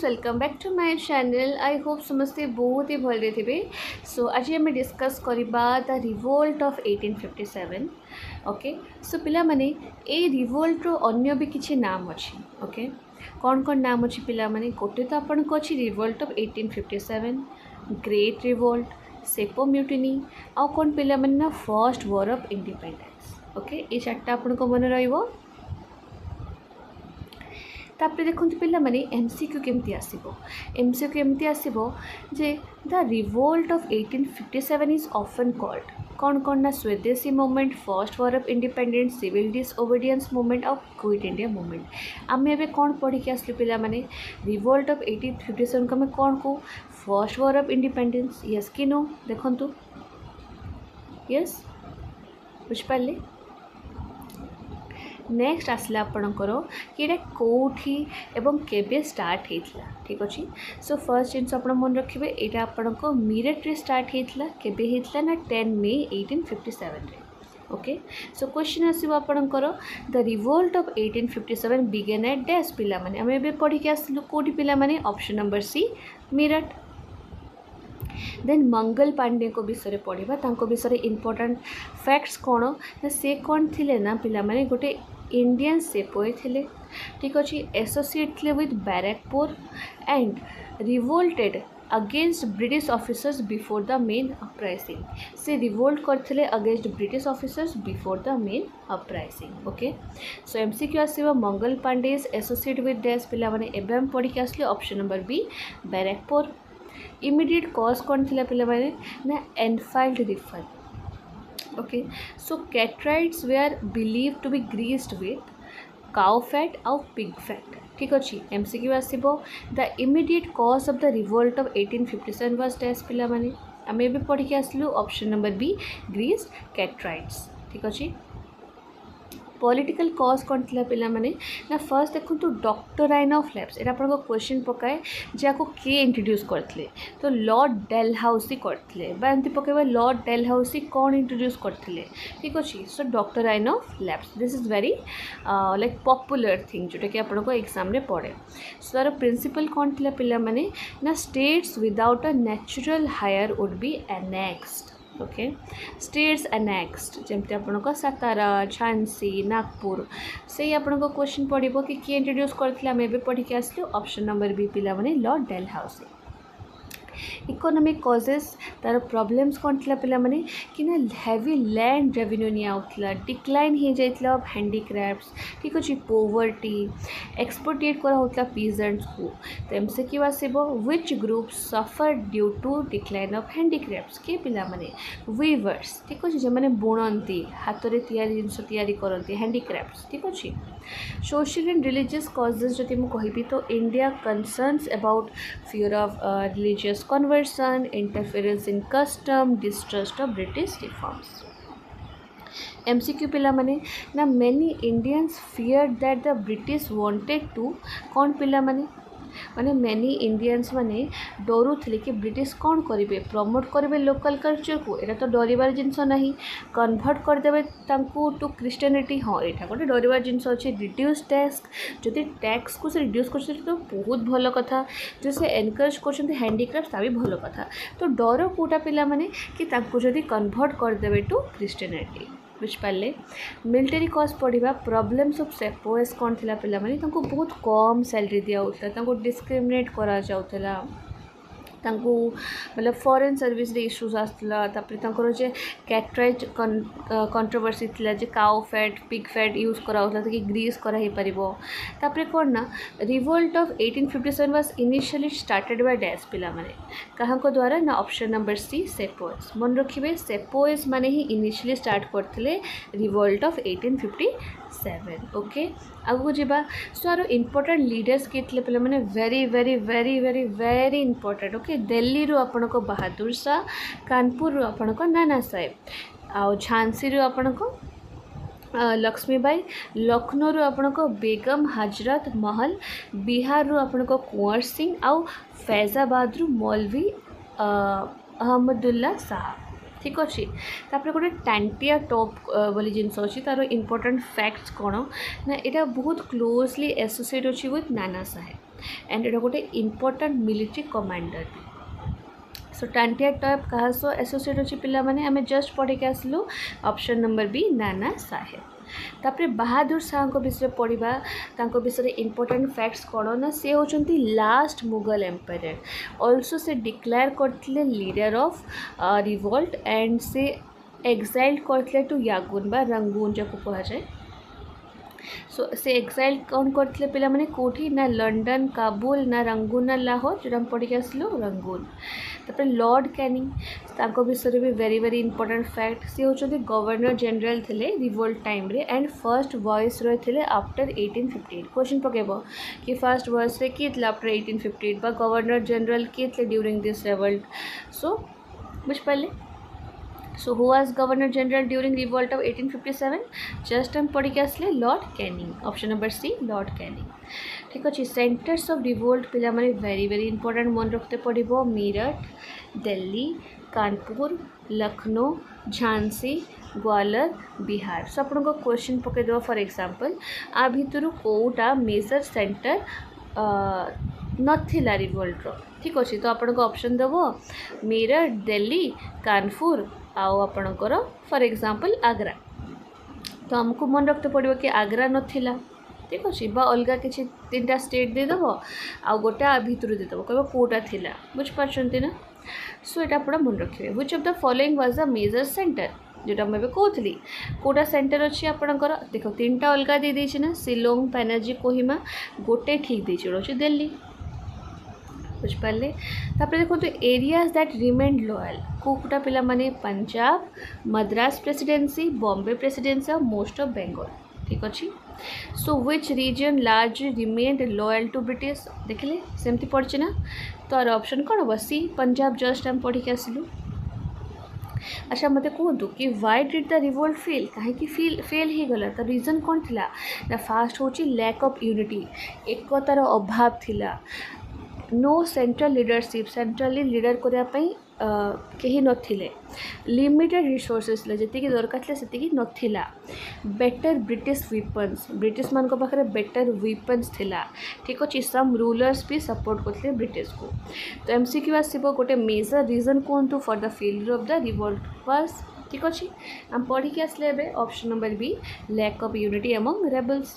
Welcome back to my channel. I hope समस्ते बहुत ही भले थे। सो आज आम डिस्कस करवा द रिवोल्ट ऑफ 1857। ओके, सो पिला माने ए रिवोल्ट रो अन्य भी किछि नाम अछि। ओके, कौन कौन नाम अछि पिला माने? गोटे तो आपन को अछि revolt of 1857, great revolt, sepoy mutiny, आ कौन पिला माने ना first war of independence. Okay, ये चारटा आपन को मन रहिबो। तापर देखते पिला माने एमसीक्यू केमती आसीबो। एमसीक्यू एमती आसीबो जे the revolt of 1857 is often called कौन कौन ना Swadeshi movement, first war of independence, civil disobedience movement और क्विट इंडिया मूवमेंट। आम एवं कौन पढ़ी के आसलु पिला माने? रिवोल्ट ऑफ 1857 को आम कौन को first war of independence, yes कि नो? देखंतु यस, बुझिपारे। नेक्स्ट आसला आपणकर कि ये कौटी एवं केबे स्टार्ट होता। ठीक अच्छे, सो फर्स्ट जिन आप मन रखिए यहाँ आपण को मीरठ रे स्टार्ट होता। केबे होता ना 10 मे 1857 रे। ओके, सो क्वेश्चन आसो आपणकर the revolt of 1857 began at dash पिला माने आम एबे पढ़ी के आसलु कोठी पिला माने? Option number C Meerut. Then Mangal Pandey को विषय पढ़ा, तांको विषय इंपोर्टेंट फैक्ट्स कौन ना से कौन थिले ना पिला माने गोटे इंडियन सेपोए थिले। ठीक अच्छे, एसोसिएट थिले with Barrackpore and revolted against British officers before the main uprising. से रिवोल्ट करथिले against British officers before the main uprising. Okay, so MCQ आसीबो Mangal Pandey associate with dash पिला माने एबे हम पढ़ी के आसले option number B Barrackpore. Immediate cause कौन थिला पिला माने ना Enfield rifle. Okay, so cartridges were believe to be greased with cow fat और पिग फैट। ठीक अच्छे, एमसीक्यू आसीबो the immediate cause of the revolt of 1857 was dash पिला माने आम एबे पढ़ी के आसलु option number B greased cartridges. ठीक अच्छे, पॉलिटिकल कॉज कौन थिला पिला माने ना फर्स्ट देखो तो डॉक्टराइन ऑफ लैब्स। एटा आपन को क्वेश्चन पकाए जाको के इंट्रोड्यूस करथिले, तो लॉर्ड डेलहाउसी करथिले बा एंती पकेबा लॉर्ड डेलहाउसी कौन इंट्रोड्यूस करथिले। ठीक अछि, so doctrine of lapse this is very like popular thing जोटा कि आपन को एग्जाम रे पड़े। सो तार प्रिंसिपल कौन थिला पिला माने ना states without a natural heir would be annexed. Okay, states annexed जमती आपन को सातारा, झांसी, नागपुर से आपन को क्वेश्चन पड़ो कि किए इंट्रोड्यूस करथिले आम एबे पढ़ी के आसलु ऑप्शन नंबर बी पिला माने लॉर्ड डेलहाउसी। इकोनॉमिक कॉजेस तार प्रॉब्लम्स कौन थिला पिला माने कि ना हेवी लैंड रेवेन्यू नहीं आउथला, डिक्लाइन हो जाइतला ऑफ हैंडीक्राफ्ट्स। ठीक अछि, पोवर्टी एक्सप्लोइटेड करा होतला पीजेंट्स को। तो एमसीक्यू आसीबो which group suffer due to decline of handicrafts के पिला माने वीवर्स। ठीक अछि, जे माने बुणंती हाथ रे तैयारी जिंस तैयारी करंती हैंडीक्राफ्ट्स। ठीक अछि, सोशल एंड रिलीजियस कॉजेस जति मु कहिबी तो India concerns about fear of religious conversion, interference in custom, distrust of British reforms. MCQ पिला माने ना many Indians feared that the British wanted to कौन पिला माने माने मेनी इंडियंस माने डरू थे कि ब्रिटिश कौन करेंगे प्रमोट करेंगे लोकल कल्चर को। यहाँ तो डरबार जिनस ना कन्वर्ट करदे टू क्रिश्चियनिटी। हाँ, यहाँ गोटे डरबार जिनस अच्छे रिड्यूस टैक्स। जदि टैक्स को से रिड्यूस कर तो बहुत भल कथा, जो से एनकरेज कर हैंडीक्राफ्ट ता भी भल कथा। तो डर कोटा पिला माने कि जदि कन्वर्ट करदे टू क्रिश्चियनिटी। बुझिपारे। मिलिटरी कॉज पढ़ा प्रॉब्लम्स ऑफ सेपोएस कौन थिला पिला माने तांको बहुत कम सैलरी दिया होता, तांको डिस्क्रिमिनेट करा जाउतला, तांको मतलब फॉरेन सर्विस रे इश्यूज आसला। तापर तांकर जे कैटराइट कंट्रोवर्सी थिला जे cow fat pig fat use करा होता कि ग्रीस करा ही परिबो। तापर कोन ना revolt of 1857 was initially started by dash पिला माने कहाँ को द्वारा ना ऑप्शन नंबर सी सेपोएस। मन रखिबे सेपोएस माने ही इनिशियली स्टार्ट करथिले रिवोल्ट ऑफ 1857। ओके, आगु जीवा। सो आरो इंपोर्टेंट लीडर्स के थिले पिला माने very very very very very important. Okay, Delhi रू आपण को बहादुर शाह, कानपुर रू आपण को नाना साहेब, आ झांसी रू आपण को लक्ष्मीबाई, लखनऊ रू आपण को बेगम हजरत महल, बिहार रू आपण को कुंवर सिंह, आउ फैजाबाद रू मौलवी अहमदुल्ला शाह। ठीक अच्छे, तापर गोटे टांटिया टॉप बोली जिनस अच्छी तार इंपोर्टेंट फैक्ट्स कौन ना यहाँ बहुत क्लोजली एसोसिएट अच्छी विथ नाना साहेब। एंड एटा गोटे इंपोर्टेंट मिलिट्री कमांडर भी। सो टांटिया टॉप क्या सह एसोसिएट अच्छी पिला माने आमे जस्ट पढ़े के आसलु option number B Nana Saheb. तापर बहादुर शाह को विषय पढ़ा तांको विषय इंपोर्टेंट फैक्ट्स कौन ना से होचंती लास्ट मुगल एम्पायर ऑल्सो से डिक्लेयर करथिले लीडर ऑफ रिवोल्ट एंड से एक्साइल्ड करथिले टू यागुन बा रंगून जको कहा जाए। सो से एक्साइल कौन करथिले पिला माने कोठी ना लंडन काबुल ना रंगून ना लाहौर जो हम पढ़ी के आसलु रंगून। तापर लॉर्ड कैनिंग तांको विषय भी वेरी वेरी इंपोर्टेंट फैक्ट सी होचंती गवर्नर जनरल थिले रिवोल्ट टाइम रे एंड फर्स्ट वॉइस रॉय थिले आफ्टर 1858। क्वेश्चन पकेबो कि फर्स्ट वॉइस रे किए थिले आफ्टर 1858 बा गवर्नर जनरल किए थिले ड्यूरिंग दिस रिवोल्ट। सो बुझ पाले। So who was governor general during revolt of 1857 just हम पढ़ी के आसले lord Canning option number C lord Canning. ठीक अच्छे सेंटर्स ऑफ रिवोल्ट पिला माने वेरी वेरी इंपोर्टेंट मन रखते पड़ो मीरठ दिल्ली कानपुर लखनऊ झांसी ग्वालियर बिहार। सो आपन को क्वेश्चन पकईदेव फॉर एग्जांपल आ भितर कोटा मेजर सेंटर नथिला रिवोल्ट रो। ठीक अच्छे तो आपन को ऑप्शन देव मीरठ दिल्ली कानपुर आउ आपणकर फॉर एग्जांपल आग्रा। तो हमको मन रखते पड़ो कि आग्रा नथिला। ठीक अच्छे बा अलग किसी 3टा स्टेट देदेव आ गोटे आ भितर देदेव कह कौटा थिला बुझिपार्छन्ति ना। सो ये आप मन रखिए which of the following was the major centre जोटा मुझे कहती कौटा सेंटर अच्छी आपणकर देख 3टा अलग दे देछि ना शिलोंग पैनाजी कोहिमा गोटे ठीक देछि अच्छे दिल्ली बुझिपारे। तापर देखो तो एरियाज दैट रिमेन्ड लॉयल कोटा पिला माने पंजाब मद्रास प्रेसिडेंसी बॉम्बे प्रेसिडेंसी और मोस्ट ऑफ बेंगल। ठीक अच्छे। So which region large remained loyal to British देखिले सेमती पड़े ना तो आर ऑप्शन कौन हम सी पंजाब जस्ट हम पढ़ी के आसलु। अच्छा मत कहतु कि why did the revolt fail कहीं फेल हो गला तो रीजन कौन थिला ना फास्ट होची लैक ऑफ यूनिटी एकतार अभाव थिला no central leadership centrally leader करने कहीं नथिले लिमिटेड रिसोर्सेस जी दरकार से नथिला बेटर ब्रिटिश वीपन्स ब्रिटिश मान पाखे बेटर वीपन्स थिला। ठीक अच्छे सम रूलर्स भी सपोर्ट करते ब्रिटिश को। तो एमसीक्यू आसो गोटे मेजर रीजन कहतु for the failure of the revolt was. ठीक अच्छे आम पढ़ी के आसले option number B lack of unity among rebels.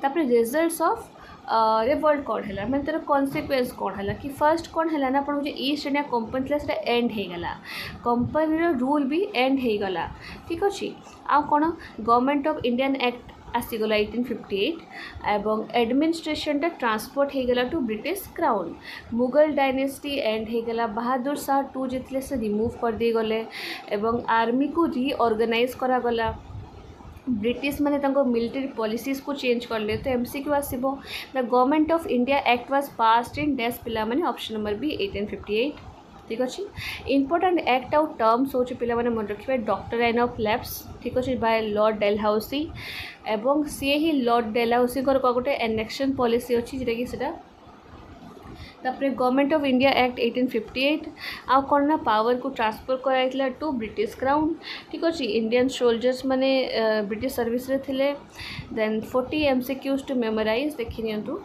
तापर रिजल्ट्स ऑफ रिवोल्ट कौन है मैंने तार कन्सिक्वेन्स कौन है कि फर्स्ट कौन है ना आप ईस्ट इंडिया कंपनी थी से एंड हो गला कंपनी रूल भी एंड हो गला। ठीक अच्छे आ कौन गवर्नमेंट ऑफ इंडियन एक्ट आसीगला 1858 एवं एडमिनिस्ट्रेशन ट्रांसपोर्ट हो गला to British crown Mughal dynasty end हो गला बहादुर शाह टू जीतले से रिमूव कर दी गले एवं आर्मी को रीऑर्गेनाइज करागला ब्रिटिश माने तांको मिलिटरी पॉलिसीज को चेंज कर ले। तो एमसीक्यू आसीबो the Government of India Act was passed in dash पिला माने ऑप्शन नंबर बी 1858। ठीक अच्छे इंपोर्टेंट एक्ट आउ टर्म्स हो पिला माने मन रखिबे डॉक्ट्राइन ऑफ लैप्स। ठीक अच्छे बाय लॉर्ड डेलहाउसी एवं सी ही लॉर्ड डेलहाउसी गोटे एनेक्शन पॉलिसी अच्छी जोटा कि सेटा तापर गवर्नमेंट ऑफ इंडिया एक्ट 1858 आ कौन ना पावर को ट्रांसफर कराइला टू ब्रिटिश क्राउन। ठीक अच्छे इंडियन सोल्जर्स माने ब्रिटिश सर्विस रे थिले। देन 40 एमसीक्यूज टू मेमोराइज देखि नियंतु।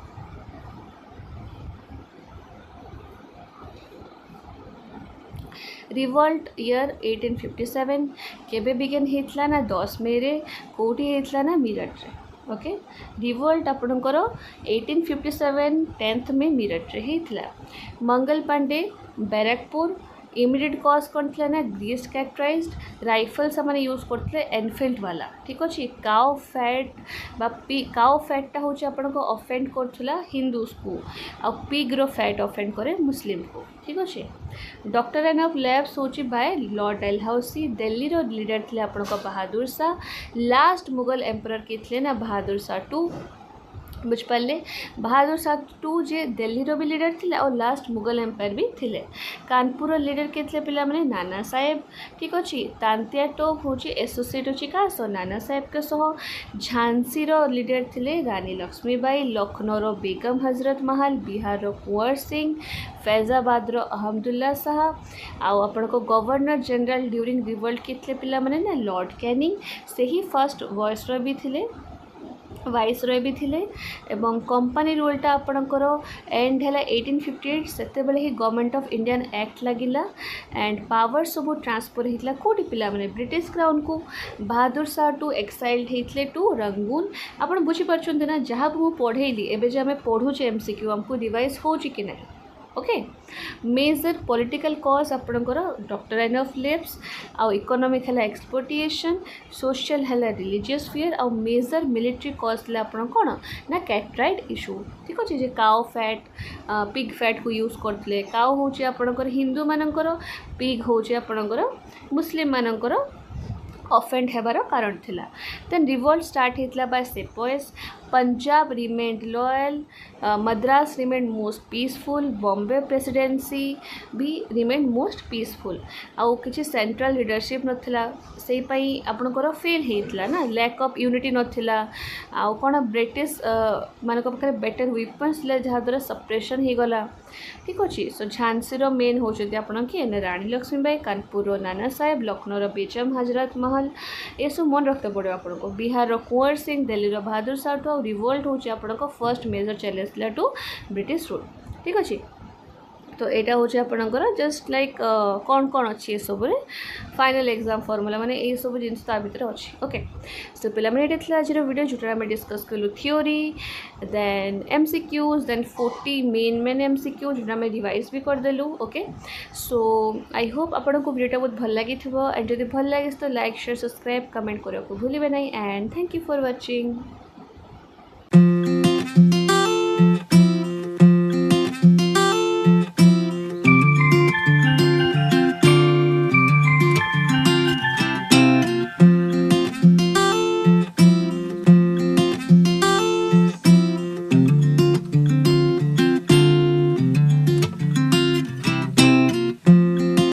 रिवोल्ट ईयर 1857 केबे बिगिन हेतला ना 10 मई रे कोठी हेतला ना मीरठ रे। ओके रिवोल्ट आपणकर 1857 10 में मीरठ रे हेतला। मंगल पांडे बैरकपुर इमिडिएट कॉज कौन थी ना ग्रीस कैरेक्टराइज्ड राइफल से यूज करते एनफिल्ड वाला। ठीक अच्छे काउ फैट काउ फैटा हूँ आपण को अफेंड करूला हिंदूस को आ पिग्र फैट अफेंड करे मुस्लिम को। ठीक अच्छे डॉक्ट्राइन ऑफ लैप्स हूँ बाय लॉर्ड डेलहाउसी दिल्ली रो लीडर थे आपण को बहादुर शाह लास्ट मुगल एम्परर के थे ना बहादुर शाह टू बुझिपारे बहादुर शाह टू जे दिल्ली रो भी लीडर थे और लास्ट मुगल एम्पायर भी थे। कानपुर लीडर के थे पिला माने नाना साहेब। ठीक अच्छे तांतिया टोप हूँ एसोसिएट अच्छी क्या सह नाना साहेब के सह झांसी रो लीडर थे रानी लक्ष्मीबाई लखनऊ रो बेगम हजरत महल बिहार रो कुंवर सिंह फैजाबाद रो अहमदुल्ला शाह आउ आपण को गवर्नर जनरल ड्यूरिंग रिवोल्ट के थे पिला माने ना लॉर्ड कैनिंग से ही फर्स्ट वॉइसरॉय भी थे वाइसरॉय भी थिले एवं कंपनी रूलटा आपणकर एंड है 1858 से ही गवर्नमेंट ऑफ इंडियन एक्ट लगिला एंड पावर सब ट्रांसफर होता कौटी पिला माने ब्रिटिश क्राउन को बहादुर शाह टू एक्साइल्ड होते टू रंगून आप बुझीपार ना जहाँ मुझे पढ़ेली एवं जो आम पढ़ुचे एमसीक्यू आमको रिवाइज हो कि ना ओके मेजर पॉलिटिकल कॉज आपणकर डॉक्टराइन ऑफ लेफ्स आउ इकोनॉमिक है एक्सपोर्टेशन सोशल है रिलीजियस फियर आउ मेजर मिलिट्री कॉज आपण कौन ना कैट्राइड इशू ठीक अच्छे जे काउ फैट पिग फैट को यूज करते काउ हूँ आपणकर हिंदू मानकर पिग हूँ आपणकर मुस्लिम मानकर ऑफेंड हेबार कारण थिला देन रिवोल्ट स्टार्ट होता by sepoys Punjab remained loyal Madras remained most peaceful Bombay presidency भी रिमेन्ड मोस्ट पीसफुल आउ किसी सेंट्रल लीडरशिप नथिला से आपणकर फेल होता ना लैक ऑफ यूनिटी नथिला आउ कौन ब्रिटिश मानक पाखे बेटर वेपन्स जहाँद्वारा सप्रेशन हो गला ठीक अच्छे सो झांसी मेन होती आप किए रानी लक्ष्मीबाई कानपुर नाना साहेब लखनऊ बेगम हजरत महल ये सब मन रखते पड़ो आपको बिहार कुंवर सिंह दिल्ली बहादुर शाह और रिवोल्ट हूँ आपको first major challenge to British rule ठीक अच्छे तो यहाँ हूँ आपणकर जस्ट लाइक कौन कौन अच्छी ये सब फाइनल एग्जाम फॉर्मूला माने ये सब जिन भितर अच्छी ओके सो पे आज वीडियो जोटा आम डिस्कस कलु theory then MCQs then 40 main MCQ जो आम रिवाइज भी करदेलु ओके सो आई होप आपको वीडियो बहुत भल लगी एंड जब भल लगे तो लाइक शेयर सब्सक्राइब कमेंट करने को भूलिए ना and thank you for watching.